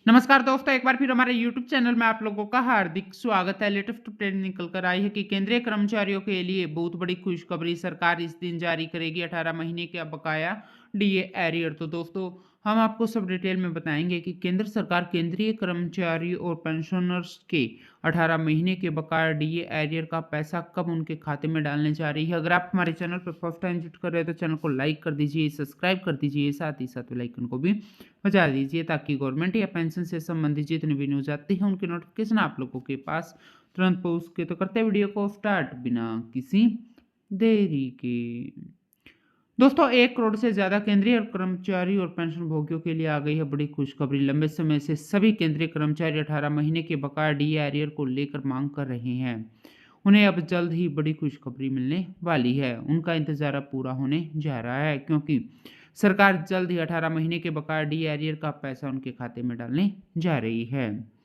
नमस्कार दोस्तों, एक बार फिर हमारे YouTube चैनल में आप लोगों का हार्दिक स्वागत है। लेटेस्ट अपडेट निकल कर आई है कि केंद्रीय कर्मचारियों के लिए बहुत बड़ी खुशखबरी सरकार इस दिन जारी करेगी 18 महीने का बकाया डीए एरियर। तो दोस्तों, हम आपको सब डिटेल में बताएंगे कि केंद्र सरकार केंद्रीय कर्मचारी और पेंशनर्स के 18 महीने के बकाया डीए एरियर का पैसा कब उनके खाते में डालने जा रही है। अगर आप हमारे चैनल पर फर्स्ट टाइम विजिट कर रहे हैं तो चैनल को लाइक कर दीजिए, सब्सक्राइब कर दीजिए, साथ ही साथ बेल आइकन को भी बजा दीजिए ताकि गवर्नमेंट या पेंशन से संबंधित जितनी भी न्यूज आती है उनके नोटिफिकेशन आप लोगों के पास तुरंत पहुंच सके। तो करते हैं वीडियो को स्टार्ट बिना किसी देरी के। दोस्तों, 1 करोड़ से ज्यादा केंद्रीय कर्मचारी और पेंशन भोगियों के लिए आ गई है बड़ी खुशखबरी। लंबे समय से सभी केंद्रीय कर्मचारी 18 महीने के बकाया डीए एरियर को लेकर मांग कर रहे हैं। उन्हें अब जल्द ही बड़ी खुशखबरी मिलने वाली है। उनका इंतजार अब पूरा होने जा रहा है, क्योंकि सरकार जल्द ही 18 महीने के बकाया डीए एरियर का पैसा उनके खाते में डालने जा रही है।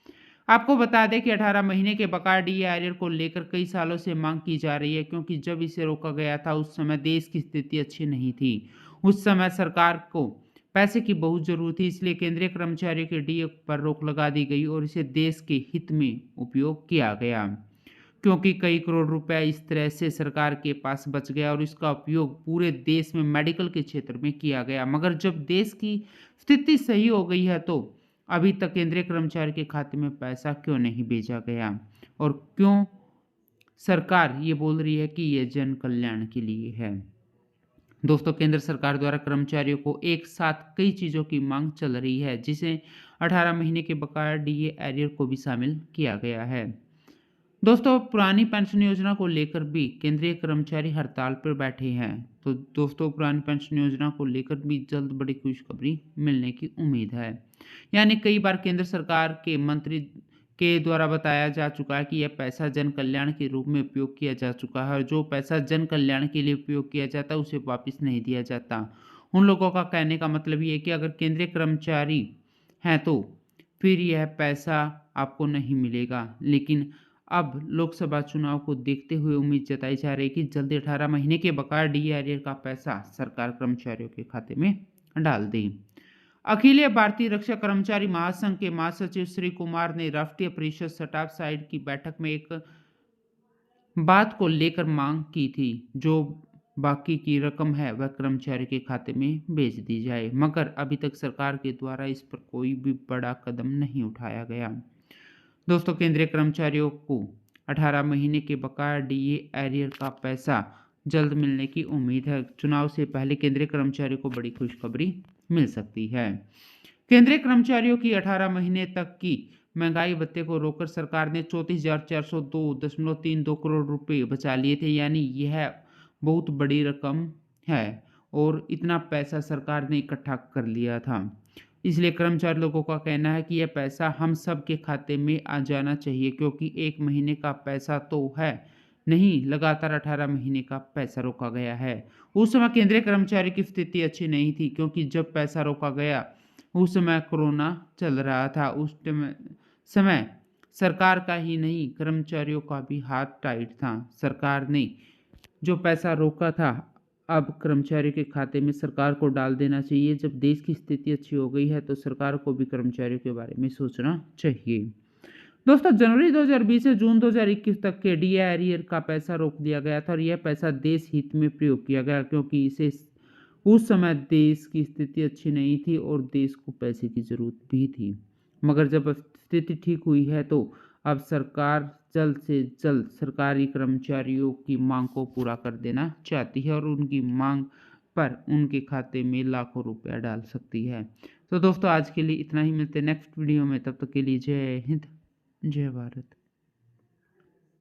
आपको बता दें कि 18 महीने के बकाया डीए एरियर को लेकर कई सालों से मांग की जा रही है, क्योंकि जब इसे रोका गया था उस समय देश की स्थिति अच्छी नहीं थी। उस समय सरकार को पैसे की बहुत जरूरत थी, इसलिए केंद्रीय कर्मचारियों के डीए पर रोक लगा दी गई और इसे देश के हित में उपयोग किया गया, क्योंकि कई करोड़ रुपए इस तरह से सरकार के पास बच गया और इसका उपयोग पूरे देश में मेडिकल के क्षेत्र में किया गया। मगर जब देश की स्थिति सही हो गई है तो अभी तक केंद्रीय कर्मचारी के खाते में पैसा क्यों नहीं भेजा गया, और क्यों सरकार ये बोल रही है कि ये जन कल्याण के लिए है। दोस्तों, केंद्र सरकार द्वारा कर्मचारियों को एक साथ कई चीजों की मांग चल रही है, जिसे 18 महीने के बकाया डीए एरियर को भी शामिल किया गया है। दोस्तों, पुरानी पेंशन योजना को लेकर भी केंद्रीय कर्मचारी हड़ताल पर बैठे हैं। तो दोस्तों, पुरानी पेंशन योजना को लेकर भी जल्द बड़ी खुशखबरी मिलने की उम्मीद है। यानी कई बार केंद्र सरकार के मंत्री के द्वारा बताया जा चुका है कि यह पैसा जन कल्याण के रूप में उपयोग किया जा चुका है, और जो पैसा जन कल्याण के लिए उपयोग किया जाता है उसे वापस नहीं दिया जाता। उन लोगों का कहने का मतलब ये है कि अगर केंद्रीय कर्मचारी हैं तो फिर यह पैसा आपको नहीं मिलेगा। लेकिन अब लोकसभा चुनाव को देखते हुए उम्मीद जताई जा रही है कि जल्दी 18 महीने के बकाया डीए एरियर का पैसा सरकार कर्मचारियों के खाते में डाल दे। अखिल भारतीय रक्षा कर्मचारी महासंघ के महासचिव श्री कुमार ने राष्ट्रीय परिषद स्टाफ साइड की बैठक में एक बात को लेकर मांग की थी, जो बाकी की रकम है वह कर्मचारी के खाते में भेज दी जाए, मगर अभी तक सरकार के द्वारा इस पर कोई भी बड़ा कदम नहीं उठाया गया। दोस्तों, केंद्रीय कर्मचारियों को 18 महीने के बकाया डीए एरियर का पैसा जल्द मिलने की उम्मीद है। चुनाव से पहले केंद्रीय कर्मचारियों को बड़ी खुशखबरी मिल सकती है। केंद्रीय कर्मचारियों की 18 महीने तक की महंगाई भत्ते को रोककर सरकार ने 34,402.32 करोड़ रुपए बचा लिए थे। यानी यह बहुत बड़ी रकम है और इतना पैसा सरकार ने इकट्ठा कर लिया था। इसलिए कर्मचारी लोगों का कहना है कि यह पैसा हम सब के खाते में आ जाना चाहिए, क्योंकि 1 महीने का पैसा तो है नहीं, लगातार 18 महीने का पैसा रोका गया है। उस समय केंद्रीय कर्मचारी की स्थिति अच्छी नहीं थी, क्योंकि जब पैसा रोका गया उस समय कोरोना चल रहा था। उस समय सरकार का ही नहीं, कर्मचारियों का भी हाथ टाइट था। सरकार ने जो पैसा रोका था अब कर्मचारी के खाते में सरकार को डाल देना चाहिए। जब देश की स्थिति अच्छी हो गई है तो सरकार को भी कर्मचारियों के बारे में सोचना चाहिए। दोस्तों, जनवरी 2020 से जून 2021 तक के डीए एरियर का पैसा रोक दिया गया था और यह पैसा देश हित में प्रयोग किया गया, क्योंकि इसे उस समय देश की स्थिति अच्छी नहीं थी और देश को पैसे की जरूरत भी थी। मगर जब स्थिति ठीक हुई है तो अब सरकार जल्द से जल्द सरकारी कर्मचारियों की मांग को पूरा कर देना चाहती है और उनकी मांग पर उनके खाते में लाखों रुपया डाल सकती है। तो दोस्तों, आज के लिए इतना ही। मिलते हैं नेक्स्ट वीडियो में, तब तक के लिए जय हिंद, जय भारत।